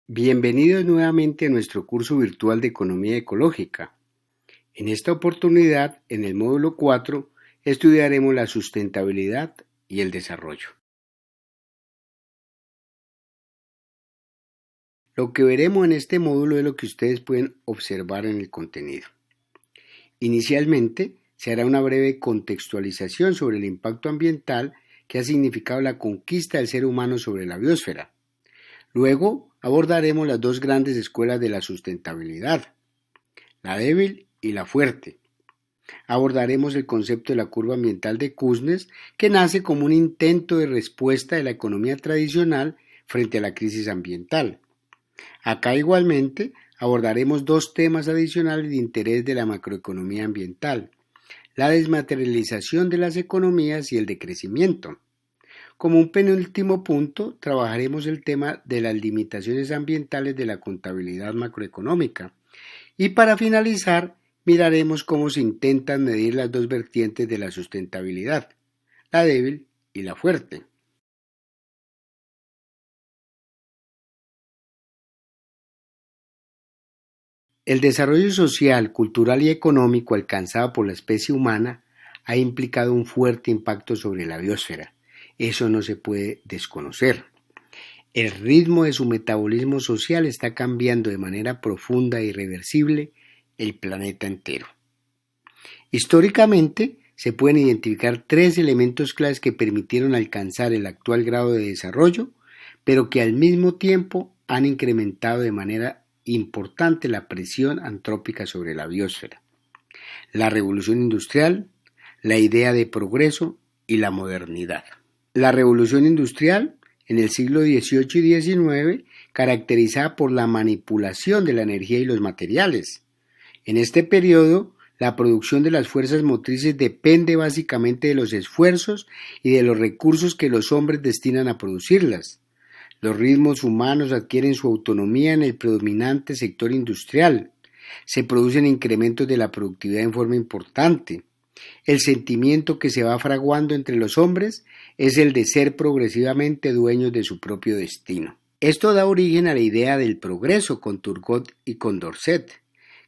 Bienvenidos nuevamente a nuestro curso virtual de Economía Ecológica. En esta oportunidad, en el módulo 4, estudiaremos la sustentabilidad y el desarrollo. Lo que veremos en este módulo es lo que ustedes pueden observar en el contenido. Inicialmente, se hará una breve contextualización sobre el impacto ambiental que ha significado la conquista del ser humano sobre la biosfera. Luego, abordaremos las dos grandes escuelas de la sustentabilidad, la débil y la fuerte. Abordaremos el concepto de la curva ambiental de Kuznets, que nace como un intento de respuesta de la economía tradicional frente a la crisis ambiental. Acá igualmente abordaremos dos temas adicionales de interés de la macroeconomía ambiental: la desmaterialización de las economías y el decrecimiento. Como un penúltimo punto, trabajaremos el tema de las limitaciones ambientales de la contabilidad macroeconómica. Y para finalizar, miraremos cómo se intentan medir las dos vertientes de la sustentabilidad, la débil y la fuerte. El desarrollo social, cultural y económico alcanzado por la especie humana ha implicado un fuerte impacto sobre la biosfera. Eso no se puede desconocer. El ritmo de su metabolismo social está cambiando de manera profunda e irreversible el planeta entero. Históricamente, se pueden identificar tres elementos claves que permitieron alcanzar el actual grado de desarrollo, pero que al mismo tiempo han incrementado de manera importante la presión antrópica sobre la biosfera: la revolución industrial, la idea de progreso y la modernidad. La revolución industrial, en el siglo XVIII y XIX, caracterizada por la manipulación de la energía y los materiales. En este periodo, la producción de las fuerzas motrices depende básicamente de los esfuerzos y de los recursos que los hombres destinan a producirlas. Los ritmos humanos adquieren su autonomía en el predominante sector industrial. Se producen incrementos de la productividad en forma importante. El sentimiento que se va fraguando entre los hombres es el de ser progresivamente dueños de su propio destino. Esto da origen a la idea del progreso con Turgot y Condorcet,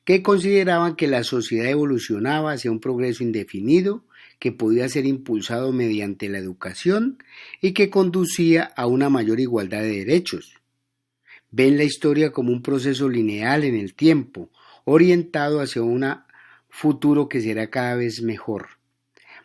que consideraban que la sociedad evolucionaba hacia un progreso indefinido que podía ser impulsado mediante la educación y que conducía a una mayor igualdad de derechos. Ven la historia como un proceso lineal en el tiempo, orientado hacia un futuro que será cada vez mejor.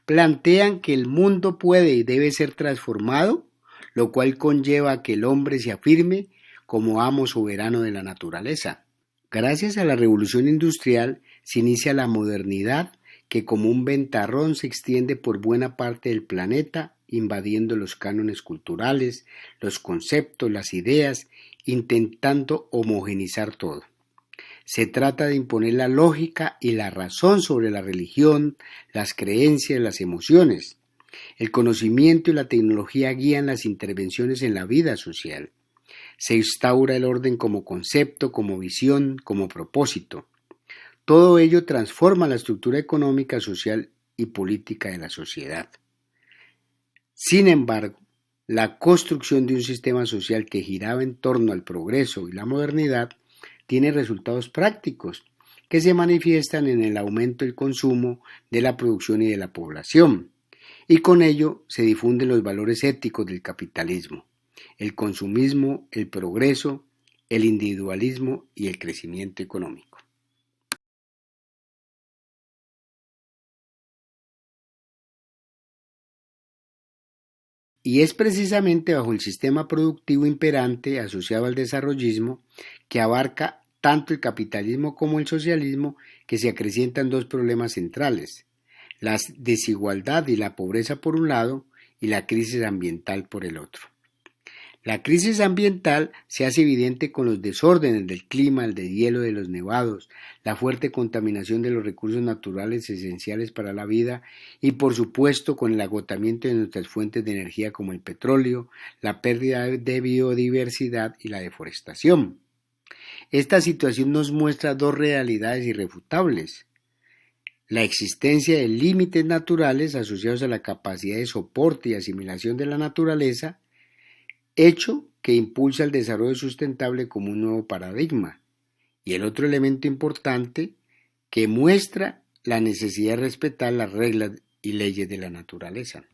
Plantean que el mundo puede y debe ser transformado, lo cual conlleva a que el hombre se afirme como amo soberano de la naturaleza. Gracias a la revolución industrial se inicia la modernidad, que como un ventarrón se extiende por buena parte del planeta, invadiendo los cánones culturales, los conceptos, las ideas, intentando homogeneizar todo. Se trata de imponer la lógica y la razón sobre la religión, las creencias, las emociones. El conocimiento y la tecnología guían las intervenciones en la vida social. Se instaura el orden como concepto, como visión, como propósito. Todo ello transforma la estructura económica, social y política de la sociedad. Sin embargo, la construcción de un sistema social que giraba en torno al progreso y la modernidad tiene resultados prácticos que se manifiestan en el aumento del consumo, de la producción y de la población, y con ello se difunden los valores éticos del capitalismo: el consumismo, el progreso, el individualismo y el crecimiento económico. Y es precisamente bajo el sistema productivo imperante asociado al desarrollismo, que abarca tanto el capitalismo como el socialismo, que se acrecientan dos problemas centrales: la desigualdad y la pobreza por un lado y la crisis ambiental por el otro. La crisis ambiental se hace evidente con los desórdenes del clima, el deshielo de los nevados, la fuerte contaminación de los recursos naturales esenciales para la vida y, por supuesto, con el agotamiento de nuestras fuentes de energía como el petróleo, la pérdida de biodiversidad y la deforestación. Esta situación nos muestra dos realidades irrefutables: la existencia de límites naturales asociados a la capacidad de soporte y asimilación de la naturaleza, hecho que impulsa el desarrollo sustentable como un nuevo paradigma. Y el otro elemento importante que muestra la necesidad de respetar las reglas y leyes de la naturaleza.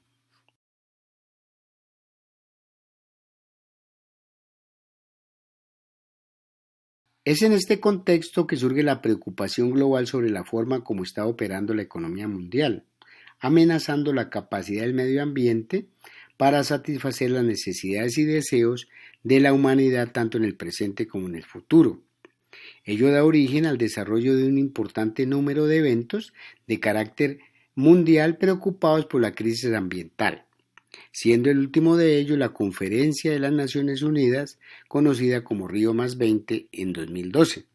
Es en este contexto que surge la preocupación global sobre la forma como está operando la economía mundial, amenazando la capacidad del medio ambiente para satisfacer las necesidades y deseos de la humanidad tanto en el presente como en el futuro. Ello da origen al desarrollo de un importante número de eventos de carácter mundial preocupados por la crisis ambiental, siendo el último de ellos la Conferencia de las Naciones Unidas, conocida como Río+20 en 2012.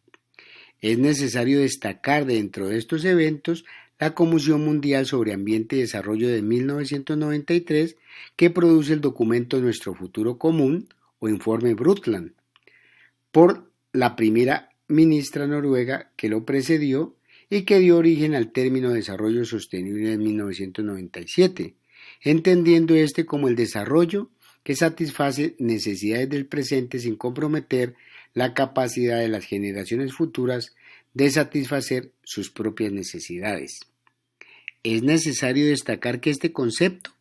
Es necesario destacar dentro de estos eventos la Comisión Mundial sobre Ambiente y Desarrollo de 1993, que produce el documento Nuestro Futuro Común o Informe Brundtland, por la primera ministra noruega que lo precedió y que dio origen al término desarrollo sostenible en 1997, entendiendo este como el desarrollo que satisface necesidades del presente sin comprometer la capacidad de las generaciones futuras de satisfacer sus propias necesidades. Es necesario destacar que este concepto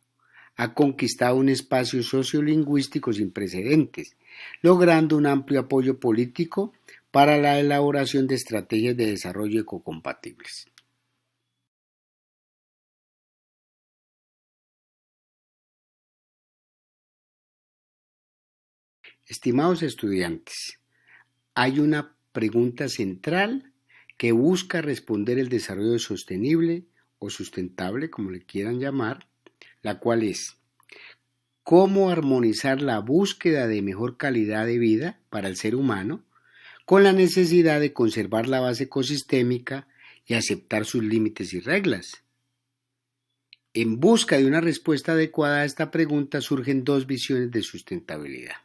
ha conquistado un espacio sociolingüístico sin precedentes, logrando un amplio apoyo político para la elaboración de estrategias de desarrollo ecocompatibles. Estimados estudiantes, hay una pregunta central que busca responder el desarrollo sostenible o sustentable, como le quieran llamar, la cual es: ¿cómo armonizar la búsqueda de mejor calidad de vida para el ser humano con la necesidad de conservar la base ecosistémica y aceptar sus límites y reglas? En busca de una respuesta adecuada a esta pregunta surgen dos visiones de sustentabilidad: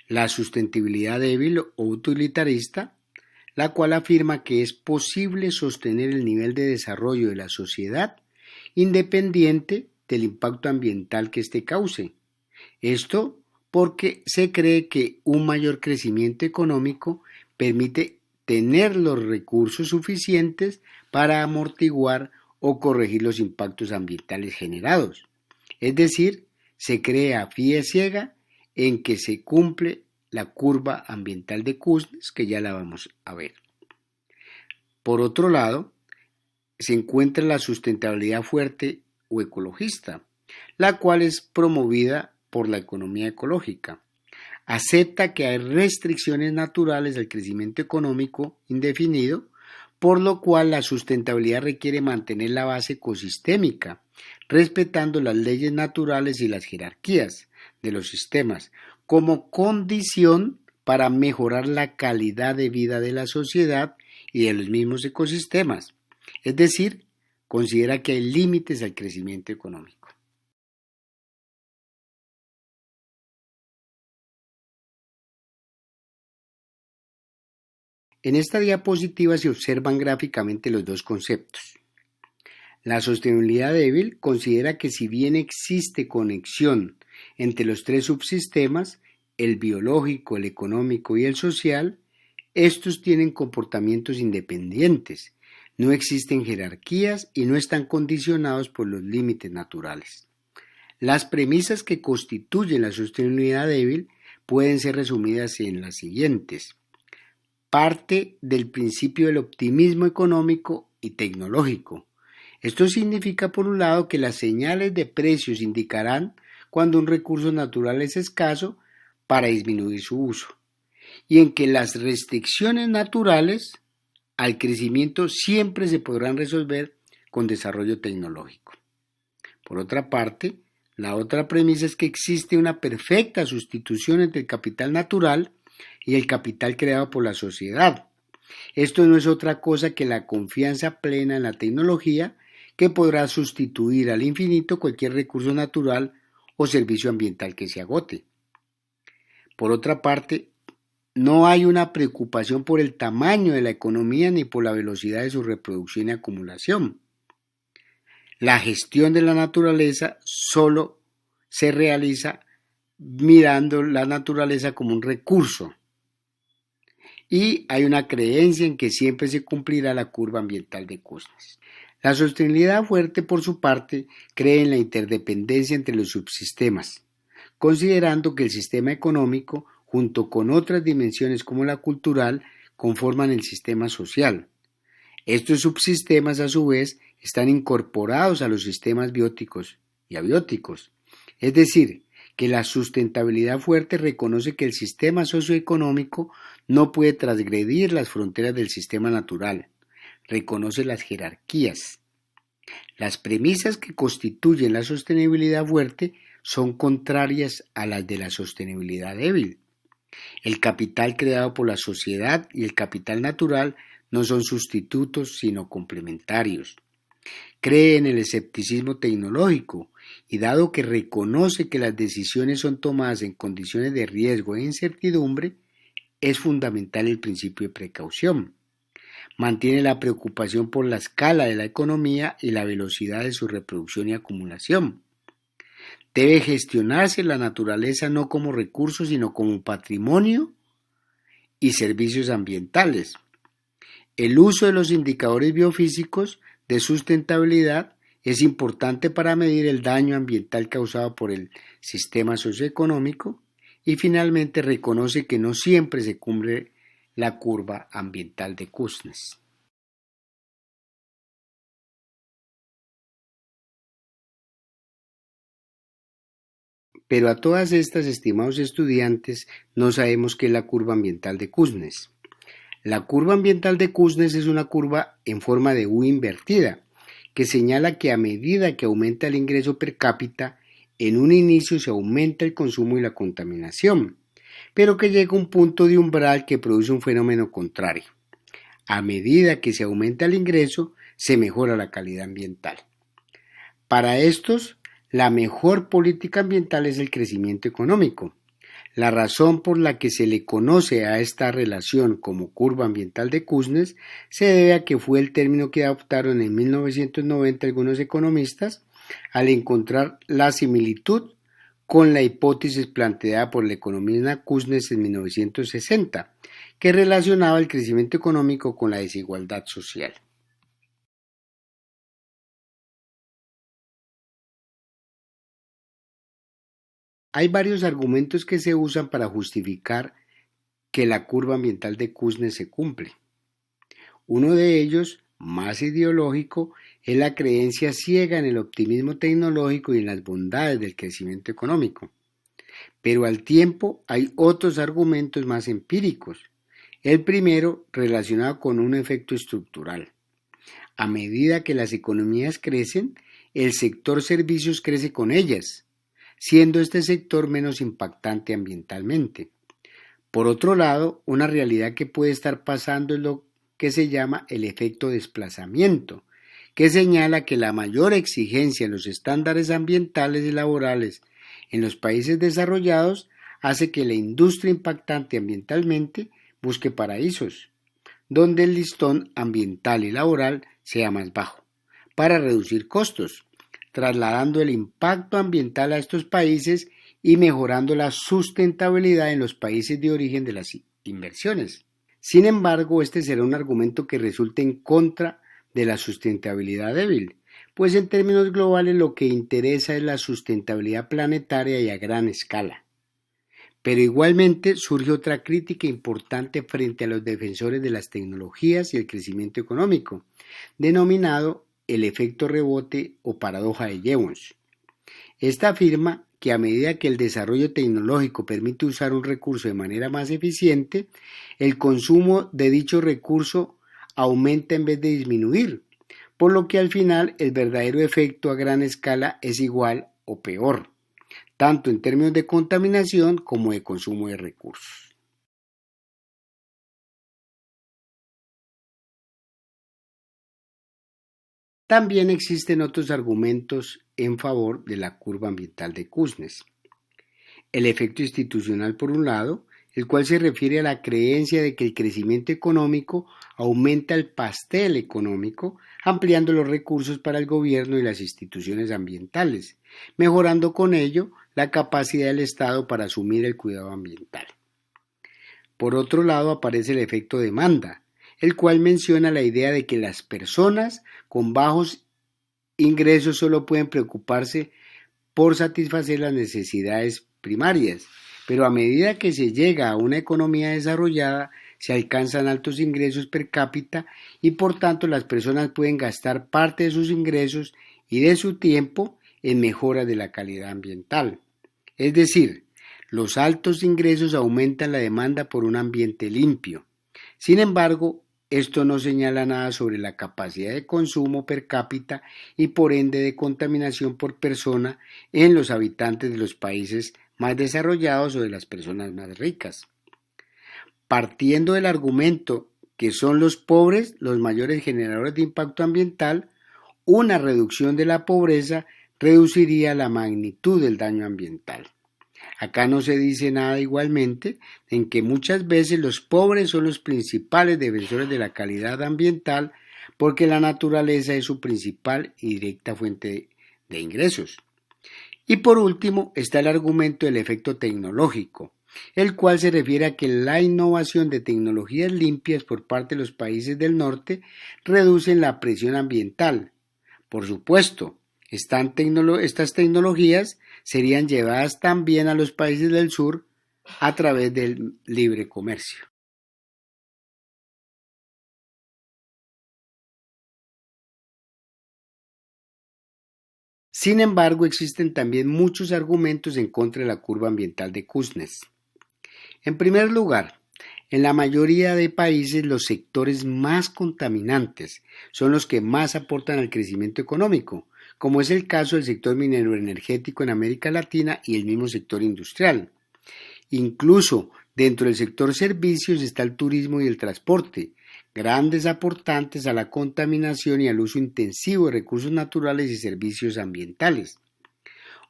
la sustentabilidad débil o utilitarista, la cual afirma que es posible sostener el nivel de desarrollo de la sociedad independiente del impacto ambiental que éste cause. Esto porque se cree que un mayor crecimiento económico permite tener los recursos suficientes para amortiguar o corregir los impactos ambientales generados. Es decir, se cree a fe ciega en que se cumple la curva ambiental de Kuznets, que ya la vamos a ver. Por otro lado, se encuentra la sustentabilidad fuerte o ecologista, la cual es promovida por la economía ecológica. Acepta que hay restricciones naturales al crecimiento económico indefinido, por lo cual la sustentabilidad requiere mantener la base ecosistémica, respetando las leyes naturales y las jerarquías de los sistemas, como condición para mejorar la calidad de vida de la sociedad y de los mismos ecosistemas. Es decir, considera que hay límites al crecimiento económico. En esta diapositiva se observan gráficamente los dos conceptos. La sostenibilidad débil considera que si bien existe conexión entre los tres subsistemas, el biológico, el económico y el social, estos tienen comportamientos independientes, no existen jerarquías y no están condicionados por los límites naturales. Las premisas que constituyen la sostenibilidad débil pueden ser resumidas en las siguientes. Parte del principio del optimismo económico y tecnológico. Esto significa, por un lado, que las señales de precios indicarán cuando un recurso natural es escaso para disminuir su uso, y en que las restricciones naturales al crecimiento siempre se podrán resolver con desarrollo tecnológico. Por otra parte, la otra premisa es que existe una perfecta sustitución entre el capital natural y el capital creado por la sociedad. Esto no es otra cosa que la confianza plena en la tecnología, que podrá sustituir al infinito cualquier recurso natural o servicio ambiental que se agote. Por otra parte, no hay una preocupación por el tamaño de la economía ni por la velocidad de su reproducción y acumulación. La gestión de la naturaleza solo se realiza mirando la naturaleza como un recurso. Y hay una creencia en que siempre se cumplirá la curva ambiental de Kuznets. La sostenibilidad fuerte, por su parte, cree en la interdependencia entre los subsistemas, considerando que el sistema económico, junto con otras dimensiones como la cultural, conforman el sistema social. Estos subsistemas, a su vez, están incorporados a los sistemas bióticos y abióticos. Es decir, que la sustentabilidad fuerte reconoce que el sistema socioeconómico no puede transgredir las fronteras del sistema natural, reconoce las jerarquías. Las premisas que constituyen la sostenibilidad fuerte son contrarias a las de la sostenibilidad débil. El capital creado por la sociedad y el capital natural no son sustitutos sino complementarios. Cree en el escepticismo tecnológico y dado que reconoce que las decisiones son tomadas en condiciones de riesgo e incertidumbre, es fundamental el principio de precaución. Mantiene la preocupación por la escala de la economía y la velocidad de su reproducción y acumulación. Debe gestionarse la naturaleza no como recurso, sino como patrimonio y servicios ambientales. El uso de los indicadores biofísicos de sustentabilidad es importante para medir el daño ambiental causado por el sistema socioeconómico y finalmente reconoce que no siempre se cumple la curva ambiental de Kuznets. Pero a todas estas, estimados estudiantes, no sabemos qué es la curva ambiental de Kuznets. La curva ambiental de Kuznets es una curva en forma de U invertida, que señala que a medida que aumenta el ingreso per cápita, en un inicio se aumenta el consumo y la contaminación, pero que llega a un punto de umbral que produce un fenómeno contrario. A medida que se aumenta el ingreso, se mejora la calidad ambiental. Para estos, la mejor política ambiental es el crecimiento económico. La razón por la que se le conoce a esta relación como curva ambiental de Kuznets se debe a que fue el término que adoptaron en 1990 algunos economistas al encontrar la similitud con la hipótesis planteada por el economista Kuznets en 1960, que relacionaba el crecimiento económico con la desigualdad social. Hay varios argumentos que se usan para justificar que la curva ambiental de Kuznets se cumple. Uno de ellos, más ideológico, es la creencia ciega en el optimismo tecnológico y en las bondades del crecimiento económico. Pero al tiempo hay otros argumentos más empíricos. El primero, relacionado con un efecto estructural. A medida que las economías crecen, el sector servicios crece con ellas, siendo este sector menos impactante ambientalmente. Por otro lado, una realidad que puede estar pasando es lo que se llama el efecto desplazamiento, que señala que la mayor exigencia en los estándares ambientales y laborales en los países desarrollados hace que la industria impactante ambientalmente busque paraísos, donde el listón ambiental y laboral sea más bajo, para reducir costos, trasladando el impacto ambiental a estos países y mejorando la sustentabilidad en los países de origen de las inversiones. Sin embargo, este será un argumento que resulte en contra de la sustentabilidad débil, pues en términos globales lo que interesa es la sustentabilidad planetaria y a gran escala. Pero igualmente surge otra crítica importante frente a los defensores de las tecnologías y el crecimiento económico, denominado el efecto rebote o paradoja de Jevons. Esta afirma que a medida que el desarrollo tecnológico permite usar un recurso de manera más eficiente, el consumo de dicho recurso aumenta en vez de disminuir, por lo que al final el verdadero efecto a gran escala es igual o peor, tanto en términos de contaminación como de consumo de recursos. También existen otros argumentos en favor de la curva ambiental de Kuznets. El efecto institucional, por un lado, el cual se refiere a la creencia de que el crecimiento económico aumenta el pastel económico, ampliando los recursos para el gobierno y las instituciones ambientales, mejorando con ello la capacidad del Estado para asumir el cuidado ambiental. Por otro lado aparece el efecto demanda, el cual menciona la idea de que las personas con bajos ingresos solo pueden preocuparse por satisfacer las necesidades primarias, pero a medida que se llega a una economía desarrollada, se alcanzan altos ingresos per cápita y por tanto las personas pueden gastar parte de sus ingresos y de su tiempo en mejoras de la calidad ambiental. Es decir, los altos ingresos aumentan la demanda por un ambiente limpio. Sin embargo, esto no señala nada sobre la capacidad de consumo per cápita y por ende de contaminación por persona en los habitantes de los países más desarrollados o de las personas más ricas. Partiendo del argumento que son los pobres los mayores generadores de impacto ambiental, una reducción de la pobreza reduciría la magnitud del daño ambiental. Acá no se dice nada igualmente en que muchas veces los pobres son los principales defensores de la calidad ambiental porque la naturaleza es su principal y directa fuente de ingresos. Y por último está el argumento del efecto tecnológico, el cual se refiere a que la innovación de tecnologías limpias por parte de los países del norte reducen la presión ambiental. Por supuesto, estas tecnologías serían llevadas también a los países del sur a través del libre comercio. Sin embargo, existen también muchos argumentos en contra de la curva ambiental de Kuznets. En primer lugar, en la mayoría de países los sectores más contaminantes son los que más aportan al crecimiento económico, como es el caso del sector minero energético en América Latina y el mismo sector industrial. Incluso dentro del sector servicios está el turismo y el transporte, grandes aportantes a la contaminación y al uso intensivo de recursos naturales y servicios ambientales.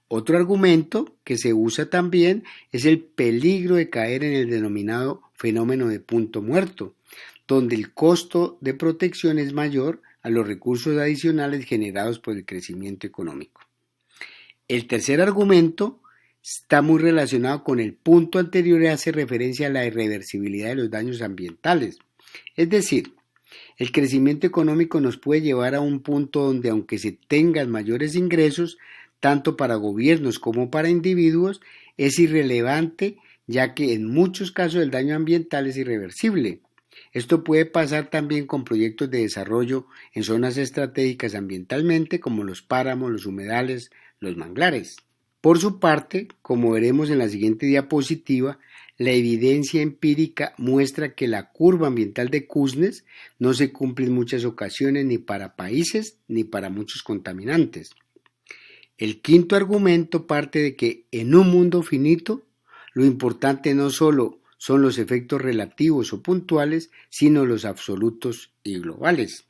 Otro argumento que se usa también es el peligro de caer en el denominado fenómeno de punto muerto, donde el costo de protección es mayor a los recursos adicionales generados por el crecimiento económico. El tercer argumento está muy relacionado con el punto anterior y hace referencia a la irreversibilidad de los daños ambientales. Es decir, el crecimiento económico nos puede llevar a un punto donde aunque se tengan mayores ingresos, tanto para gobiernos como para individuos, es irrelevante ya que en muchos casos el daño ambiental es irreversible. Esto puede pasar también con proyectos de desarrollo en zonas estratégicas ambientalmente como los páramos, los humedales, los manglares. Por su parte, como veremos en la siguiente diapositiva, la evidencia empírica muestra que la curva ambiental de Kuznets no se cumple en muchas ocasiones ni para países ni para muchos contaminantes. El quinto argumento parte de que en un mundo finito, lo importante no solo son los efectos relativos o puntuales, sino los absolutos y globales.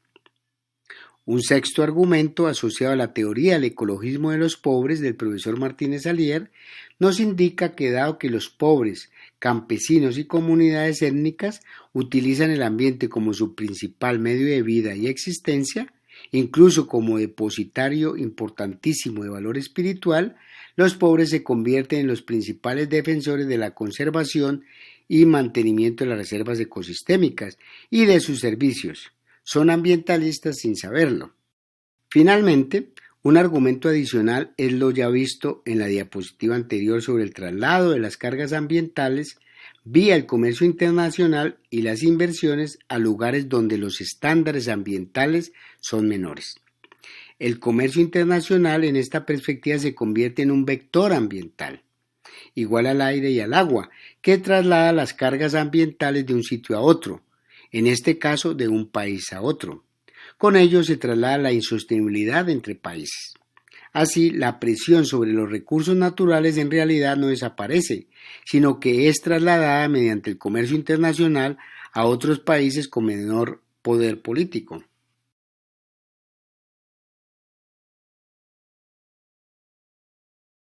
Un sexto argumento asociado a la teoría del ecologismo de los pobres del profesor Martínez Alier nos indica que dado que los pobres, campesinos y comunidades étnicas utilizan el ambiente como su principal medio de vida y existencia, incluso como depositario importantísimo de valor espiritual, los pobres se convierten en los principales defensores de la conservación y mantenimiento de las reservas ecosistémicas y de sus servicios. Son ambientalistas sin saberlo. Finalmente, un argumento adicional es lo ya visto en la diapositiva anterior sobre el traslado de las cargas ambientales vía el comercio internacional y las inversiones a lugares donde los estándares ambientales son menores. El comercio internacional en esta perspectiva se convierte en un vector ambiental, igual al aire y al agua, que traslada las cargas ambientales de un sitio a otro, en este caso de un país a otro. Con ello se traslada la insostenibilidad entre países. Así, la presión sobre los recursos naturales en realidad no desaparece, sino que es trasladada mediante el comercio internacional a otros países con menor poder político.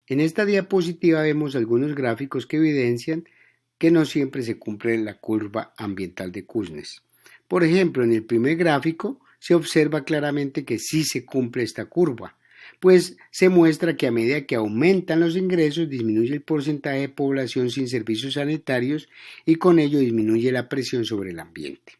En esta diapositiva vemos algunos gráficos que evidencian que no siempre se cumple la curva ambiental de Kuznets. Por ejemplo, en el primer gráfico se observa claramente que sí se cumple esta curva, pues se muestra que a medida que aumentan los ingresos disminuye el porcentaje de población sin servicios sanitarios y con ello disminuye la presión sobre el ambiente.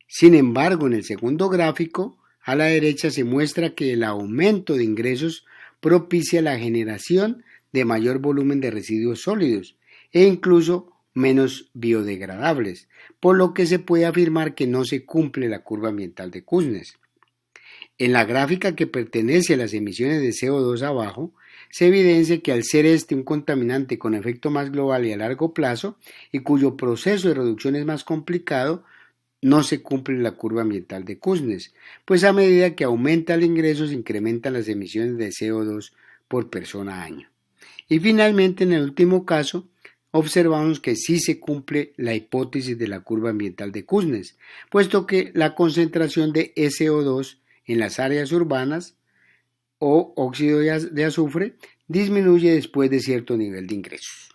Sin embargo, en el segundo gráfico, a la derecha se muestra que el aumento de ingresos propicia la generación de mayor volumen de residuos sólidos e incluso menos biodegradables, por lo que se puede afirmar que no se cumple la curva ambiental de Kuznets. En la gráfica que pertenece a las emisiones de CO2 abajo, se evidencia que al ser este un contaminante con efecto más global y a largo plazo, y cuyo proceso de reducción es más complicado, no se cumple la curva ambiental de Kuznets, pues a medida que aumenta el ingreso se incrementan las emisiones de CO2 por persona año. Y finalmente, en el último caso, observamos que sí se cumple la hipótesis de la curva ambiental de Kuznets, puesto que la concentración de SO2 en las áreas urbanas o óxido de azufre disminuye después de cierto nivel de ingresos.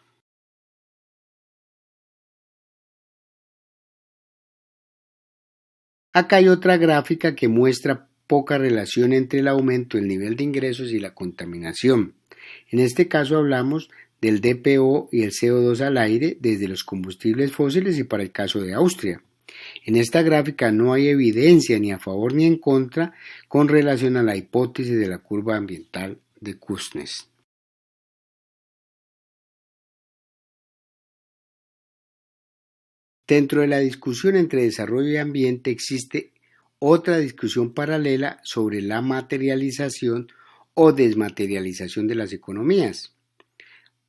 Acá hay otra gráfica que muestra poca relación entre el aumento del nivel de ingresos y la contaminación. En este caso hablamos del DPO y el CO2 al aire desde los combustibles fósiles y para el caso de Austria. En esta gráfica no hay evidencia ni a favor ni en contra con relación a la hipótesis de la curva ambiental de Kuznets. Dentro de la discusión entre desarrollo y ambiente existe otra discusión paralela sobre la materialización o desmaterialización de las economías.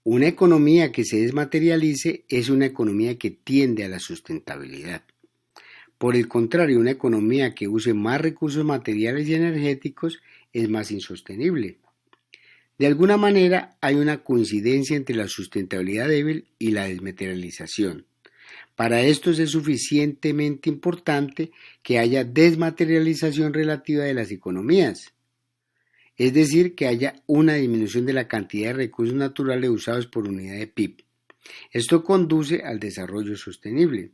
Una economía que se desmaterialice es una economía que tiende a la sustentabilidad. Por el contrario, una economía que use más recursos materiales y energéticos es más insostenible. De alguna manera hay una coincidencia entre la sustentabilidad débil y la desmaterialización. Para esto es suficientemente importante que haya desmaterialización relativa de las economías, es decir, que haya una disminución de la cantidad de recursos naturales usados por unidad de PIB. Esto conduce al desarrollo sostenible.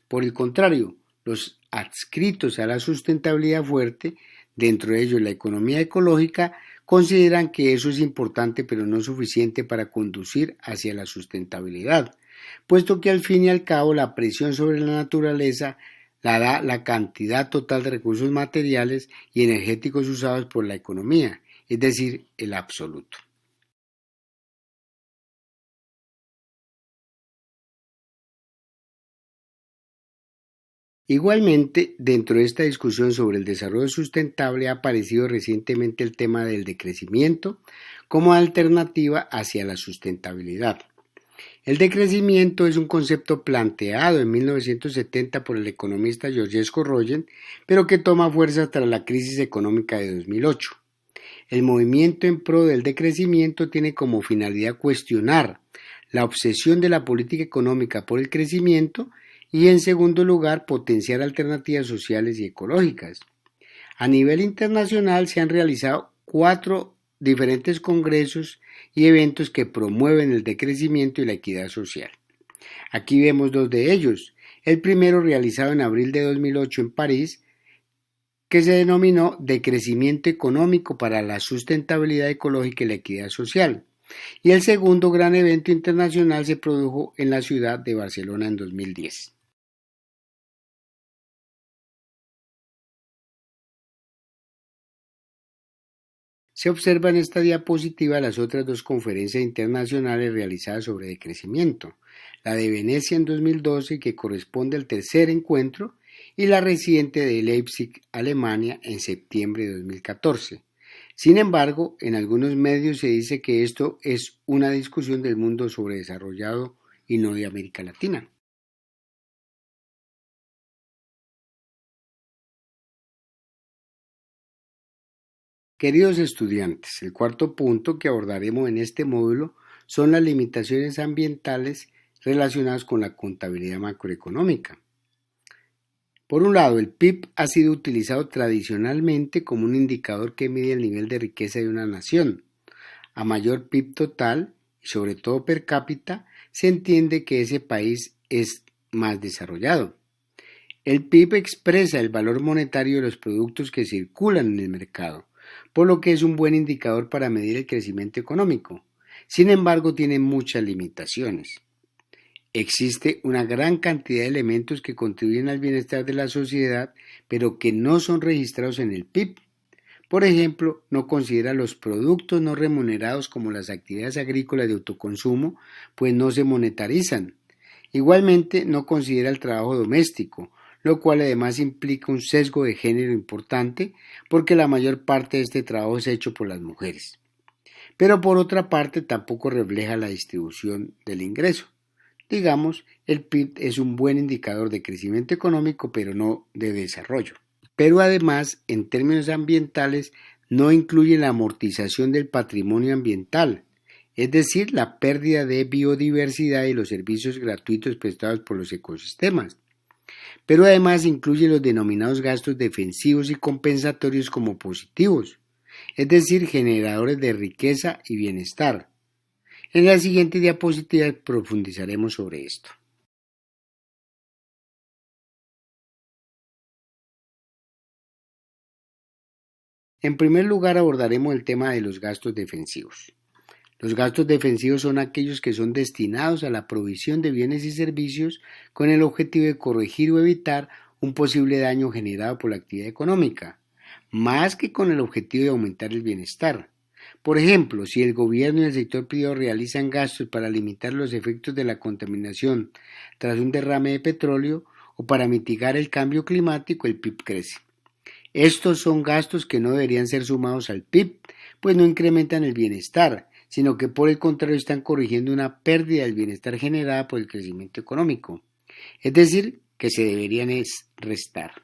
Por el contrario, los adscritos a la sustentabilidad fuerte, dentro de ellos la economía ecológica, consideran que eso es importante pero no suficiente para conducir hacia la sustentabilidad, puesto que al fin y al cabo la presión sobre la naturaleza la da la cantidad total de recursos materiales y energéticos usados por la economía, es decir, el absoluto. Igualmente, dentro de esta discusión sobre el desarrollo sustentable ha aparecido recientemente el tema del decrecimiento como alternativa hacia la sustentabilidad. El decrecimiento es un concepto planteado en 1970 por el economista Georges Corroyen, pero que toma fuerza tras la crisis económica de 2008. El movimiento en pro del decrecimiento tiene como finalidad cuestionar la obsesión de la política económica por el crecimiento y, en segundo lugar, potenciar alternativas sociales y ecológicas. A nivel internacional se han realizado 4 diferentes congresos y eventos que promueven el decrecimiento y la equidad social. Aquí vemos 2 de ellos. El primero, realizado en abril de 2008 en París, que se denominó Decrecimiento económico para la sustentabilidad ecológica y la equidad social. Y el segundo gran evento internacional se produjo en la ciudad de Barcelona en 2010. Se observa en esta diapositiva las otras 2 conferencias internacionales realizadas sobre decrecimiento, la de Venecia en 2012, que corresponde al tercer encuentro, y la reciente de Leipzig, Alemania, en septiembre de 2014. Sin embargo, en algunos medios se dice que esto es una discusión del mundo sobredesarrollado y no de América Latina. Queridos estudiantes, el cuarto punto que abordaremos en este módulo son las limitaciones ambientales relacionadas con la contabilidad macroeconómica. Por un lado, el PIB ha sido utilizado tradicionalmente como un indicador que mide el nivel de riqueza de una nación. A mayor PIB total, y sobre todo per cápita, se entiende que ese país es más desarrollado. El PIB expresa el valor monetario de los productos que circulan en el mercado, por lo que es un buen indicador para medir el crecimiento económico. Sin embargo, tiene muchas limitaciones. Existe una gran cantidad de elementos que contribuyen al bienestar de la sociedad, pero que no son registrados en el PIB. Por ejemplo, no considera los productos no remunerados como las actividades agrícolas de autoconsumo, pues no se monetarizan. Igualmente, no considera el trabajo doméstico, lo cual además implica un sesgo de género importante, porque la mayor parte de este trabajo es hecho por las mujeres. Pero por otra parte, tampoco refleja la distribución del ingreso. Digamos, el PIB es un buen indicador de crecimiento económico, pero no de desarrollo. Pero además, en términos ambientales, no incluye la amortización del patrimonio ambiental, es decir, la pérdida de biodiversidad y los servicios gratuitos prestados por los ecosistemas. Pero además incluye los denominados gastos defensivos y compensatorios como positivos, es decir, generadores de riqueza y bienestar. En la siguiente diapositiva profundizaremos sobre esto. En primer lugar abordaremos el tema de los gastos defensivos. Los gastos defensivos son aquellos que son destinados a la provisión de bienes y servicios con el objetivo de corregir o evitar un posible daño generado por la actividad económica, más que con el objetivo de aumentar el bienestar. Por ejemplo, si el gobierno y el sector privado realizan gastos para limitar los efectos de la contaminación tras un derrame de petróleo o para mitigar el cambio climático, el PIB crece. Estos son gastos que no deberían ser sumados al PIB, pues no incrementan el bienestar, sino que por el contrario están corrigiendo una pérdida del bienestar generada por el crecimiento económico. Es decir, que se deberían restar.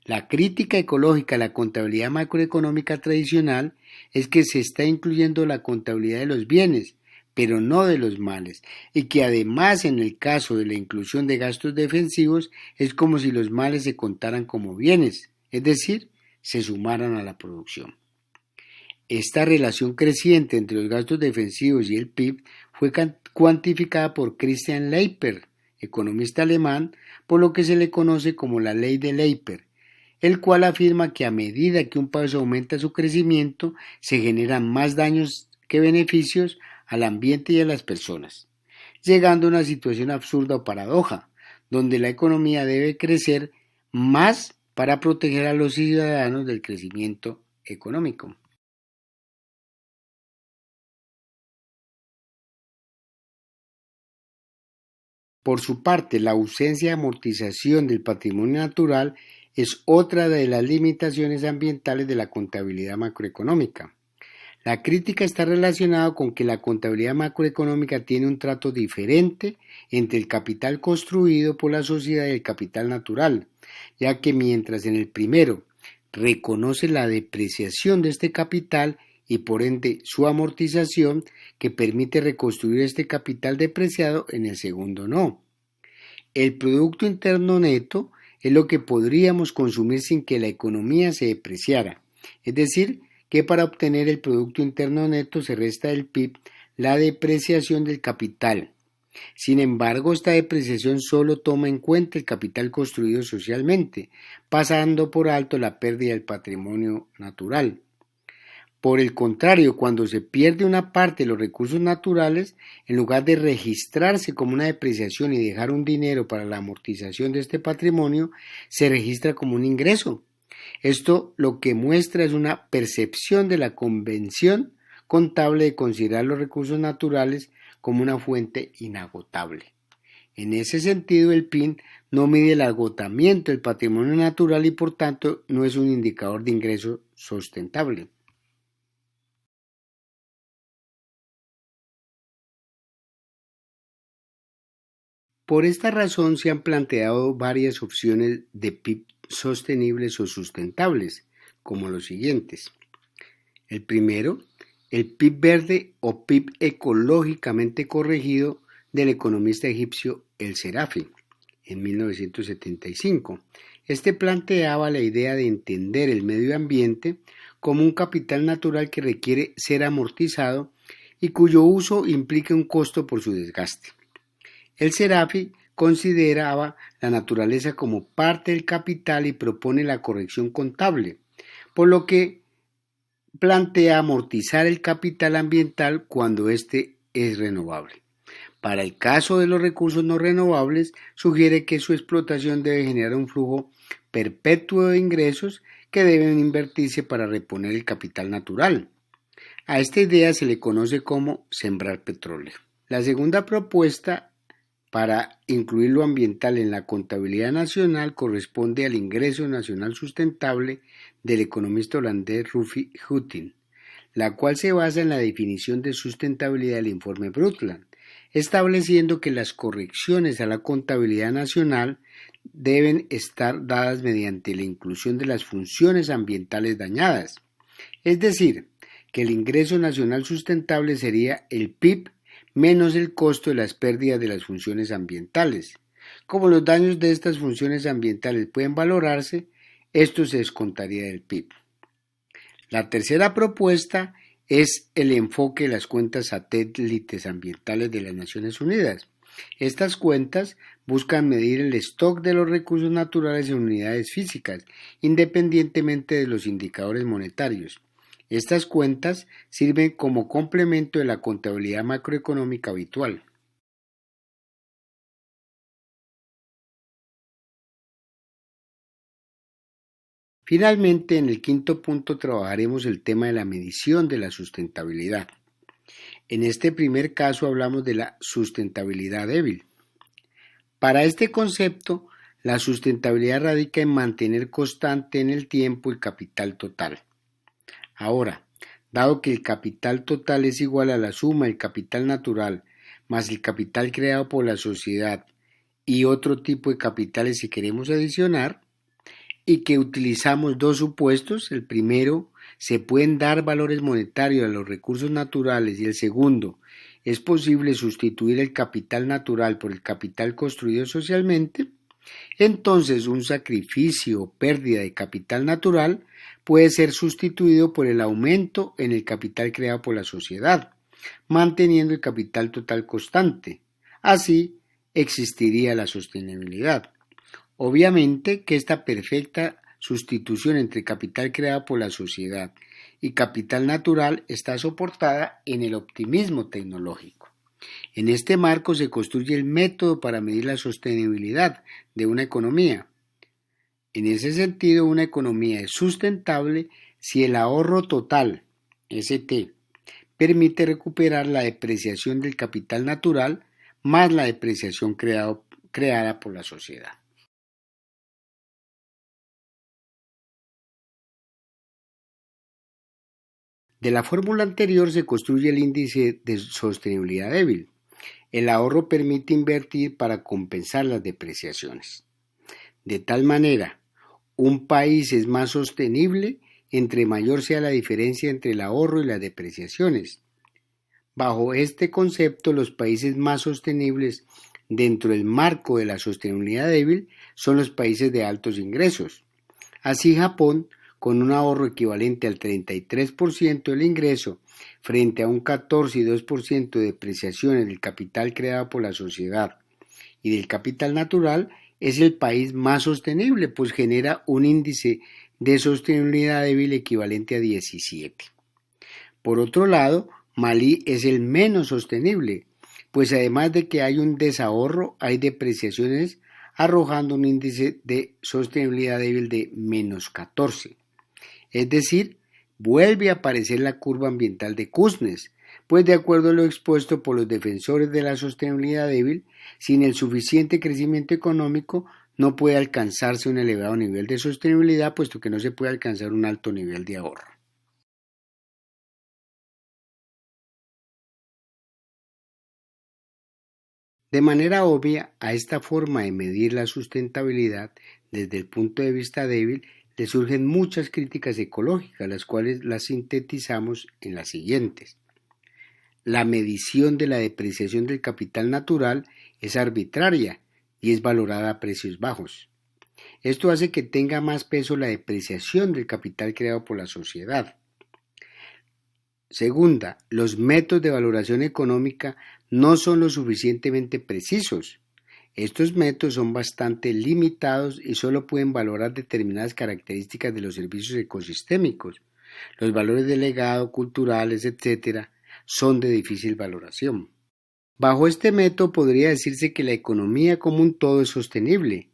La crítica ecológica a la contabilidad macroeconómica tradicional es que se está incluyendo la contabilidad de los bienes, pero no de los males, y que además en el caso de la inclusión de gastos defensivos es como si los males se contaran como bienes, es decir, se sumaran a la producción. Esta relación creciente entre los gastos defensivos y el PIB fue cuantificada por Christian Leiper, economista alemán, por lo que se le conoce como la ley de Leiper, el cual afirma que a medida que un país aumenta su crecimiento, se generan más daños que beneficios al ambiente y a las personas, llegando a una situación absurda o paradoja, donde la economía debe crecer más para proteger a los ciudadanos del crecimiento económico. Por su parte, la ausencia de amortización del patrimonio natural es otra de las limitaciones ambientales de la contabilidad macroeconómica. La crítica está relacionada con que la contabilidad macroeconómica tiene un trato diferente entre el capital construido por la sociedad y el capital natural, ya que mientras en el primero reconoce la depreciación de este capital y por ende su amortización que permite reconstruir este capital depreciado, en el segundo no. El Producto Interno Neto es lo que podríamos consumir sin que la economía se depreciara, es decir, que para obtener el Producto Interno Neto se resta del PIB la depreciación del capital. Sin embargo, esta depreciación solo toma en cuenta el capital construido socialmente, pasando por alto la pérdida del patrimonio natural. Por el contrario, cuando se pierde una parte de los recursos naturales, en lugar de registrarse como una depreciación y dejar un dinero para la amortización de este patrimonio, se registra como un ingreso. Esto lo que muestra es una percepción de la convención contable de considerar los recursos naturales como una fuente inagotable. En ese sentido, el PIN no mide el agotamiento del patrimonio natural y por tanto no es un indicador de ingreso sustentable. Por esta razón se han planteado varias opciones de PIB sostenibles o sustentables, como los siguientes. El primero, el PIB verde o PIB ecológicamente corregido del economista egipcio El Serafi en 1975. Este planteaba la idea de entender el medio ambiente como un capital natural que requiere ser amortizado y cuyo uso implica un costo por su desgaste. El Serafi consideraba la naturaleza como parte del capital y propone la corrección contable, por lo que plantea amortizar el capital ambiental cuando éste es renovable. Para el caso de los recursos no renovables, sugiere que su explotación debe generar un flujo perpetuo de ingresos que deben invertirse para reponer el capital natural. A esta idea se le conoce como sembrar petróleo. La segunda propuesta para incluir lo ambiental en la contabilidad nacional corresponde al ingreso nacional sustentable del economista holandés Ruffy Huttin, la cual se basa en la definición de sustentabilidad del informe Brundtland, estableciendo que las correcciones a la contabilidad nacional deben estar dadas mediante la inclusión de las funciones ambientales dañadas. Es decir, que el ingreso nacional sustentable sería el PIB menos el costo de las pérdidas de las funciones ambientales. Como los daños de estas funciones ambientales pueden valorarse, esto se descontaría del PIB. La tercera propuesta es el enfoque de las cuentas satélites ambientales de las Naciones Unidas. Estas cuentas buscan medir el stock de los recursos naturales en unidades físicas, independientemente de los indicadores monetarios. Estas cuentas sirven como complemento de la contabilidad macroeconómica habitual. Finalmente, en el quinto punto trabajaremos el tema de la medición de la sustentabilidad. En este primer caso hablamos de la sustentabilidad débil. Para este concepto, la sustentabilidad radica en mantener constante en el tiempo el capital total. Ahora, dado que el capital total es igual a la suma del capital natural más el capital creado por la sociedad y otro tipo de capitales si queremos adicionar, y que utilizamos dos supuestos, el primero, se pueden dar valores monetarios a los recursos naturales y el segundo, es posible sustituir el capital natural por el capital construido socialmente, entonces un sacrificio o pérdida de capital natural puede ser sustituido por el aumento en el capital creado por la sociedad, manteniendo el capital total constante. Así existiría la sostenibilidad. Obviamente que esta perfecta sustitución entre capital creado por la sociedad y capital natural está soportada en el optimismo tecnológico. En este marco se construye el método para medir la sostenibilidad de una economía. En ese sentido, una economía es sustentable si el ahorro total, ST, permite recuperar la depreciación del capital natural más la depreciación creada por la sociedad. De la fórmula anterior se construye el índice de sostenibilidad débil. El ahorro permite invertir para compensar las depreciaciones. De tal manera, un país es más sostenible entre mayor sea la diferencia entre el ahorro y las depreciaciones. Bajo este concepto, los países más sostenibles dentro del marco de la sostenibilidad débil son los países de altos ingresos. Así, Japón, con un ahorro equivalente al 33% del ingreso frente a un 14 y 2% de depreciaciones del capital creado por la sociedad y del capital natural, es el país más sostenible, pues genera un índice de sostenibilidad débil equivalente a 17. Por otro lado, Malí es el menos sostenible, pues además de que hay un desahorro, hay depreciaciones arrojando un índice de sostenibilidad débil de menos 14. Es decir, vuelve a aparecer la curva ambiental de Kuznets, pues de acuerdo a lo expuesto por los defensores de la sostenibilidad débil, sin el suficiente crecimiento económico no puede alcanzarse un elevado nivel de sostenibilidad, puesto que no se puede alcanzar un alto nivel de ahorro. De manera obvia, a esta forma de medir la sustentabilidad desde el punto de vista débil le surgen muchas críticas ecológicas, las cuales las sintetizamos en las siguientes. La medición de la depreciación del capital natural es arbitraria y es valorada a precios bajos. Esto hace que tenga más peso la depreciación del capital creado por la sociedad. Segunda, los métodos de valoración económica no son lo suficientemente precisos. Estos métodos son bastante limitados y solo pueden valorar determinadas características de los servicios ecosistémicos, Los valores del legado, culturales, etc., son de difícil valoración. Bajo este método podría decirse que la economía como un todo es sostenible,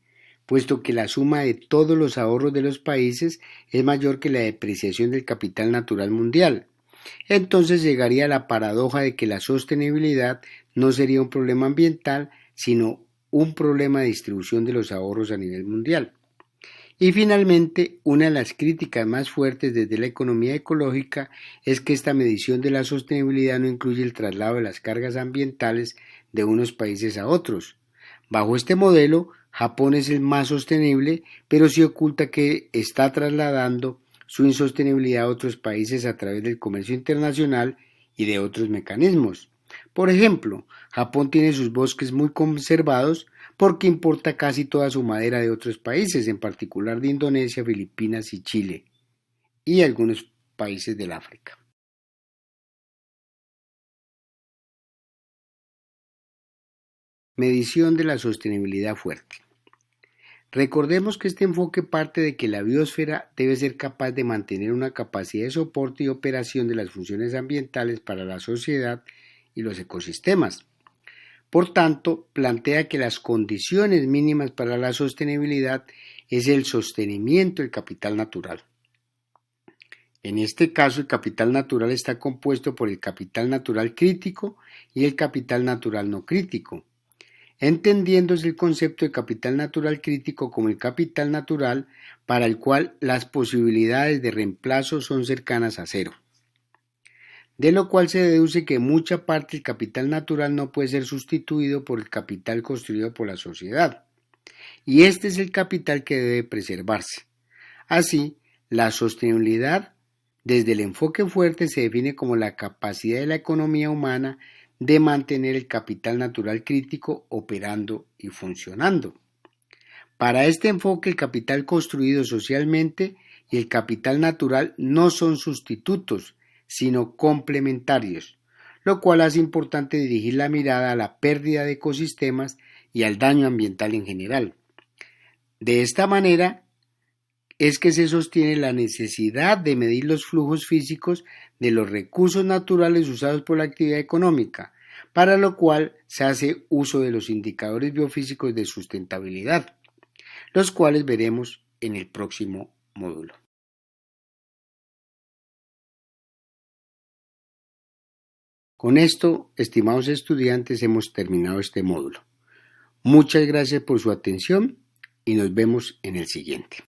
puesto que la suma de todos los ahorros de los países es mayor que la depreciación del capital natural mundial. Entonces llegaría a la paradoja de que la sostenibilidad no sería un problema ambiental, sino un problema de distribución de los ahorros a nivel mundial. Y finalmente, una de las críticas más fuertes desde la economía ecológica es que esta medición de la sostenibilidad no incluye el traslado de las cargas ambientales de unos países a otros. Bajo este modelo, Japón es el más sostenible, pero sí oculta que está trasladando su insostenibilidad a otros países a través del comercio internacional y de otros mecanismos. Por ejemplo, Japón tiene sus bosques muy conservados porque importa casi toda su madera de otros países, en particular de Indonesia, Filipinas y Chile, y algunos países del África. Medición de la sostenibilidad fuerte. Recordemos que este enfoque parte de que la biosfera debe ser capaz de mantener una capacidad de soporte y operación de las funciones ambientales para la sociedad y los ecosistemas. Por tanto, plantea que las condiciones mínimas para la sostenibilidad es el sostenimiento del capital natural. En este caso, el capital natural está compuesto por el capital natural crítico y el capital natural no crítico, entendiéndose el concepto de capital natural crítico como el capital natural para el cual las posibilidades de reemplazo son cercanas a cero, de lo cual se deduce que mucha parte del capital natural no puede ser sustituido por el capital construido por la sociedad, y este es el capital que debe preservarse. Así, la sostenibilidad desde el enfoque fuerte se define como la capacidad de la economía humana de mantener el capital natural crítico operando y funcionando. Para este enfoque, el capital construido socialmente y el capital natural no son sustitutos, sino complementarios, lo cual hace importante dirigir la mirada a la pérdida de ecosistemas y al daño ambiental en general. De esta manera es que se sostiene la necesidad de medir los flujos físicos de los recursos naturales usados por la actividad económica, para lo cual se hace uso de los indicadores biofísicos de sustentabilidad, los cuales veremos en el próximo módulo. Con esto, estimados estudiantes, hemos terminado este módulo. Muchas gracias por su atención y nos vemos en el siguiente.